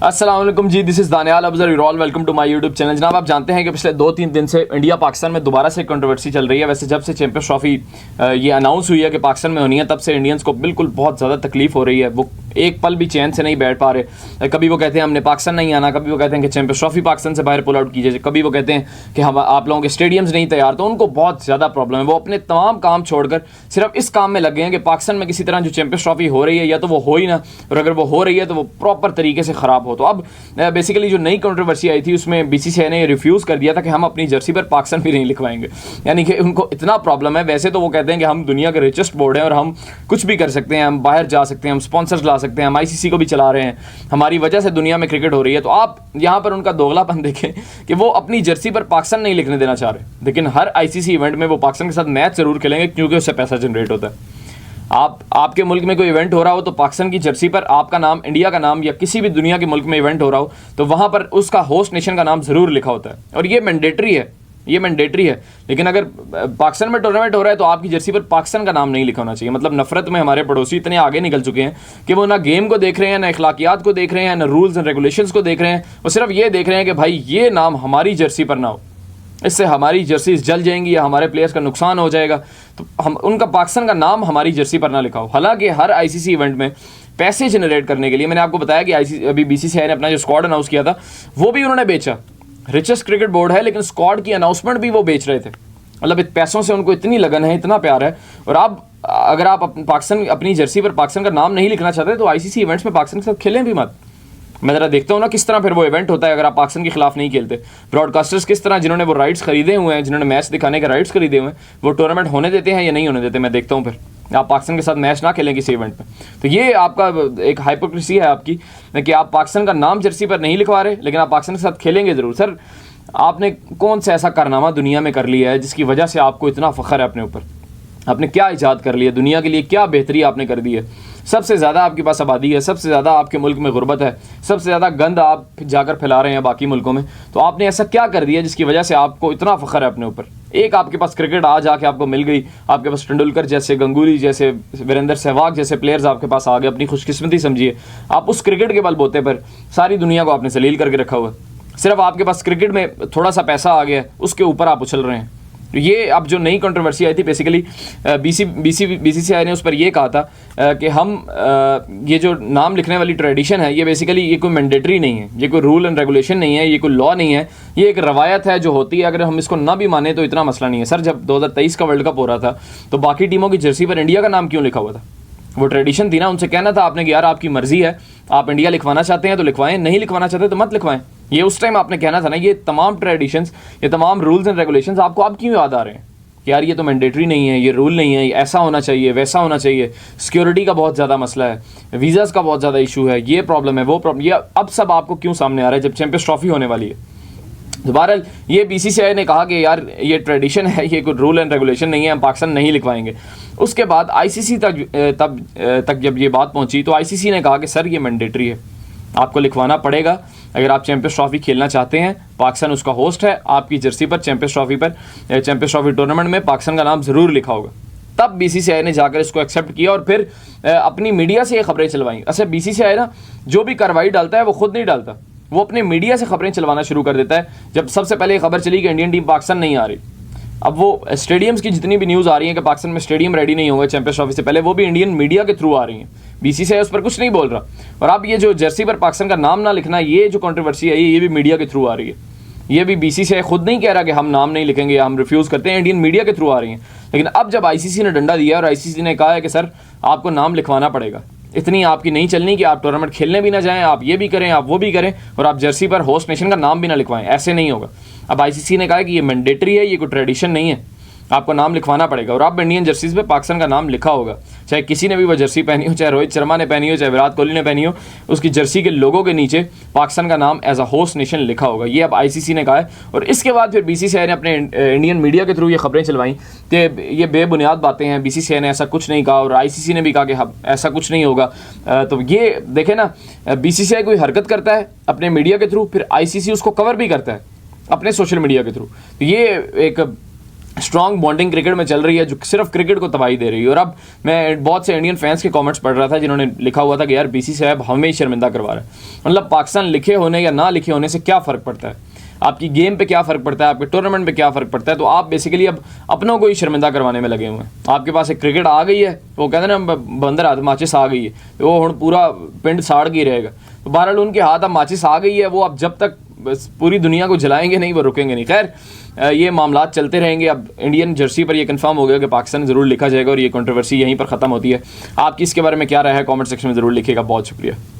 अस्सलाम वालेकुम जी, this is Danial Afzal your welcome to my YouTube channel. जनाब, आप जानते हैं कि पिछले 2-3 दिन से इंडिया पाकिस्तान में दोबारा से कंट्रोवर्सी चल रही है। वैसे जब से चैंपियंस ट्रॉफी ये अनाउंस हुई है कि पाकिस्तान में होनी है, तब से इंडियंस को बिल्कुल बहुत ज़्यादा तकलीफ हो रही है। वो एक पल भी चैन से नहीं बैठ पा रहे। कभी वो कहते हैं हमने पाकिस्तान नहीं आना, कभी वो कहते हैं कि चैंपियंस ट्रॉफी पाकिस्तान से बाहर पुल आउट कीजिए, कभी वो कहते हैं कि हम आप लोगों के स्टेडियम्स नहीं तैयार। तो उनको बहुत ज़्यादा प्रॉब्लम है। वो अपने तमाम काम छोड़कर सिर्फ इस काम में लग गए हैं कि पाकिस्तान में किसी तरह जो चैंपियंस ट्रॉफी हो रही है या तो वो हो ही ना, और अगर वो हो रही है तो वो प्रॉपर तरीके से ख़राब हो। तो अब बेसिकली जो नई कंट्रोवर्सी आई थी उसमें बीसीसीआई ने रिफ्यूज़ कर दिया था कि हम अपनी जर्सी पर पाकिस्तान भी नहीं लिखवाएंगे। यानी कि उनको इतना प्रॉब्लम है। वैसे तो वो कहते हैं कि हम दुनिया के रिचेस्ट बोर्ड हैं और हम कुछ भी कर सकते हैं, हम बाहर जा सकते हैं, हम स्पॉन्सर्स ला सकते हैं, हम आईसीसी को भी चला रहे हैं, हमारी वजह से दुनिया में क्रिकेट हो रही है। तो आप यहाँ पर उनका दोगलापन देखें कि वो अपनी जर्सी पर पाकिस्तान नहीं लिखने देना चाह रहे, लेकिन हर आईसीसी इवेंट में वो पाकिस्तान के साथ मैच जरूर खेलेंगे क्योंकि उससे पैसा जनरेट होता है। आपके मुल्क में कोई इवेंट हो रहा हो तो पाकिस्तान की जर्सी पर आपका नाम, इंडिया का नाम, या किसी भी दुनिया के मुल्क में इवेंट हो रहा हो तो वहाँ पर उसका होस्ट नेशन का नाम ज़रूर लिखा होता है और ये मैंडेटरी है, ये मैंडेटरी है। लेकिन अगर पाकिस्तान में टूर्नामेंट हो रहा है तो आपकी जर्सी पर पाकिस्तान का नाम नहीं लिखा होना चाहिए। मतलब नफरत में हमारे पड़ोसी इतने आगे निकल चुके हैं कि वो ना गेम को देख रहे हैं, ना अखलाकियात को देख रहे हैं, ना रूल्स एंड रेगुलेशंस को देख रहे हैं। वो सिर्फ ये देख रहे हैं कि भाई ये नाम हमारी जर्सी पर ना हो, इससे हमारी जर्सीज जल जाएंगी या हमारे प्लेयर्स का नुकसान हो जाएगा। तो हम उनका पाकिस्तान का नाम हमारी जर्सी पर ना लिखा हो। हालांकि हर आईसीसी इवेंट में पैसे जनरेट करने के लिए मैंने आपको बताया कि अभी बीसीसीआई ने अपना जो स्क्वाड अनाउंस किया था वो भी उन्होंने बेचा। रिचेस्ट क्रिकेट बोर्ड है लेकिन स्क्वाड की अनाउंसमेंट भी वो बेच रहे थे। मतलब पैसों से उनको इतनी लगन है, इतना प्यार है। और अब अगर आप पाकिस्तान अपनी जर्सी पर पाकिस्तान का नाम नहीं लिखना चाहते तो आईसीसी इवेंट्स में पाकिस्तान के साथ खेलें भी मत। मैं ज़रा देखता हूँ ना किस तरह फिर वो इवेंट होता है अगर आप पाकिस्तान के खिलाफ नहीं खेलते। ब्रॉडकास्टर्स किस तरह, जिन्होंने वो राइट्स खरीदे हुए हैं, जिन्होंने मैच दिखाने के राइट्स खरीदे हुए हैं, वो टूर्नामेंट होने देते हैं या नहीं होने देते। मैं देखता हूँ फिर आप पाकिस्तान के साथ मैच ना खेलें किसी इवेंट में। तो ये आपका एक हाइपोक्रेसी है आपकी कि आप पाकिस्तान का नाम जर्सी पर नहीं लिखवा रहे लेकिन आप पाकिस्तान के साथ खेलेंगे ज़रूर। सर, आपने कौन सा ऐसा कारनामा दुनिया में कर लिया है जिसकी वजह से आपको इतना फ़ख्र है अपने ऊपर? आपने क्या इजाद कर लिया दुनिया के लिए, क्या बेहतरी आपने कर दी है? सबसे ज़्यादा आपके पास आबादी है, सबसे ज़्यादा आपके मुल्क में गुर्बत है, सबसे ज़्यादा गंद आप जाकर फैला रहे हैं बाकी मुल्कों में। तो आपने ऐसा क्या कर दिया जिसकी वजह से आपको इतना फ़ख्र है अपने ऊपर? एक आपके पास क्रिकेट आज आके आपको मिल गई, आपके पास तेंदुलकर जैसे, गंगूली जैसे, वीरेंद्र सहवाग जैसे प्लेयर्स आपके पास आ गए। अपनी खुशकिस्मती समझिए, आप उस क्रिकेट के बलबूते पर सारी दुनिया को आपने जलील करके रखा हुआ है। सिर्फ आपके पास क्रिकेट में थोड़ा सा पैसा आ गया, उसके ऊपर आप उछल रहे हैं। ये अब जो नई कंट्रोवर्सी आई थी बेसिकली बीसीसीआई ने उस पर यह कहा था कि हम ये जो नाम लिखने वाली ट्रेडिशन है ये बेसिकली ये कोई मैंडेटरी नहीं है, ये कोई रूल एंड रेगुलेशन नहीं है, ये कोई लॉ नहीं है, ये एक रवायत है जो होती है। अगर हम इसको ना भी माने तो इतना मसला नहीं है। सर, जब 2023 का वर्ल्ड कप हो रहा था तो बाकी टीमों की जर्सी पर इंडिया का नाम क्यों लिखा हुआ था? वो ट्रेडिशन थी ना, उनसे कहना था आपने कि यार आपकी मर्जी है, आप इंडिया लिखवाना चाहते हैं तो लिखवाएं, नहीं लिखवाना चाहते तो मत लिखवाएं। ये उस टाइम आपने कहना था ना। ये तमाम ट्रेडिशंस, ये तमाम रूल्स एंड रेगुलेशंस आपको अब क्यों याद आ रहे हैं कि यार ये तो मैंडेटरी नहीं है, ये रूल नहीं है, ऐसा होना चाहिए, वैसा होना चाहिए। सिक्योरिटी का बहुत ज़्यादा मसला है, वीज़ाज़ का बहुत ज़्यादा इशू है, ये प्रॉब्लम है, वो प्रॉब्लम, ये अब सब आपको क्यों सामने आ रहा है जब चैंपियंस ट्रॉफी होने वाली है? दोबारा ये बीसीसीआई ने कहा कि यार ये ट्रेडिशन है, ये कोई रूल एंड रेगुलेशन नहीं है, हम पाकिस्तान नहीं लिखवाएंगे। उसके बाद आईसीसी तक जब ये बात पहुंची तो आईसीसी ने कहा कि सर ये मैंडेटरी है, आपको लिखवाना पड़ेगा। अगर आप चैंपियंस ट्रॉफी खेलना चाहते हैं, पाकिस्तान उसका होस्ट है, आपकी जर्सी पर चैंपियंस ट्रॉफी टूर्नामेंट में पाकिस्तान का नाम ज़रूर लिखा होगा। तब बीसीसीआई ने जाकर इसको एक्सेप्ट किया और फिर अपनी मीडिया से ये खबरें चलवाई। अच्छा, बीसीसीआई ना जो भी कार्रवाई डालता है वो खुद नहीं डालता, वो अपने मीडिया से खबरें चलवाना शुरू कर देता है। जब सबसे पहले ये खबर चली कि इंडियन टीम पाकिस्तान नहीं आ रही, अब वो स्टेडियम्स की जितनी भी न्यूज़ आ रही है कि पाकिस्तान में स्टेडियम रेडी नहीं होगा चैंपियंस ट्रॉफी से पहले, वो भी इंडियन मीडिया के थ्रू आ रही हैं। बीसीसीआई उस पर कुछ नहीं बोल रहा। और अब ये जो जर्सी पर पाकिस्तान का नाम ना लिखना, ये जो कंट्रोवर्सी है ये भी मीडिया के थ्रू आ रही है। ये भी बीसीसीआई खुद नहीं कह रहा कि हम नाम नहीं लिखेंगे या हम रिफ्यूज़ करते हैं, इंडियन मीडिया के थ्रू आ रही हैं। लेकिन अब जब आईसीसी ने डंडा दिया और आईसीसी ने कहा है कि सर आपको नाम लिखवाना पड़ेगा, इतनी आपकी नहीं चलनी कि आप टूर्नामेंट खेलने भी ना जाएं, आप ये भी करें, आप वो भी करें और आप जर्सी पर होस्ट नेशन का नाम भी ना लिखवाएं, ऐसे नहीं होगा। अब आईसीसी ने कहा कि ये मैंडेटरी है, ये कोई ट्रेडिशन नहीं है, आपको नाम लिखवाना पड़ेगा। और अब इंडियन जर्सीज पे पाकिस्तान का नाम लिखा होगा, चाहे किसी ने भी वो जर्सी पहनी हो, चाहे रोहित शर्मा ने पहनी हो, चाहे विराट कोहली ने पहनी हो, उसकी जर्सी के लोगों के नीचे पाकिस्तान का नाम एज अ होस्ट नेशन लिखा होगा। ये अब आईसीसी ने कहा है। और इसके बाद फिर बीसीसीआई ने अपने इंडियन मीडिया के थ्रू ये खबरें चलवाई कि ये बेबुनियाद बातें हैं, बीसीसीआई ने ऐसा कुछ नहीं कहा और आईसीसी ने भी कहा कि ऐसा कुछ नहीं होगा। तो ये देखें ना, बीसीसीआई कोई हरकत करता है अपने मीडिया के थ्रू, फिर आईसीसी उसको कवर भी करता है अपने सोशल मीडिया के थ्रू। तो ये एक स्ट्रॉन्ग बॉन्डिंग क्रिकेट में चल रही है जो सिर्फ क्रिकेट को तबाही दे रही है। और अब मैं बहुत से इंडियन फैंस के कमेंट्स पढ़ रहा था जिन्होंने लिखा हुआ था कि यार बीसीसीआई हमें ही शर्मिंदा करवा रहा है। मतलब पाकिस्तान लिखे होने या ना लिखे होने से क्या फ़र्क पड़ता है, आपकी गेम पे क्या फ़र्क पड़ता है, आपके टूर्नामेंट पे क्या फ़र्क पड़ता है। तो आप बेसिकली अब अपनों को ही शर्मिंदा करवाने में लगे हुए हैं। आपके पास एक क्रिकेट आ गई है, वो कहते हैं ना बंदर हाथ माचिस आ गई है, वो हुण पूरा पिंड साड़ के ही रहेगा। तो बहरहाल उनके हाथ अब माचिस आ गई है, वो अब जब तक पूरी दुनिया को जलाएंगे नहीं वो रुकेंगे नहीं। खैर ये मामलात चलते रहेंगे। अब इंडियन जर्सी पर ये कंफर्म हो गया कि पाकिस्तान ज़रूर लिखा जाएगा और ये कंट्रोवर्सी यहीं पर ख़त्म होती है। आपकी इसके बारे में क्या राय है, कमेंट सेक्शन में ज़रूर लिखिएगा। बहुत शुक्रिया।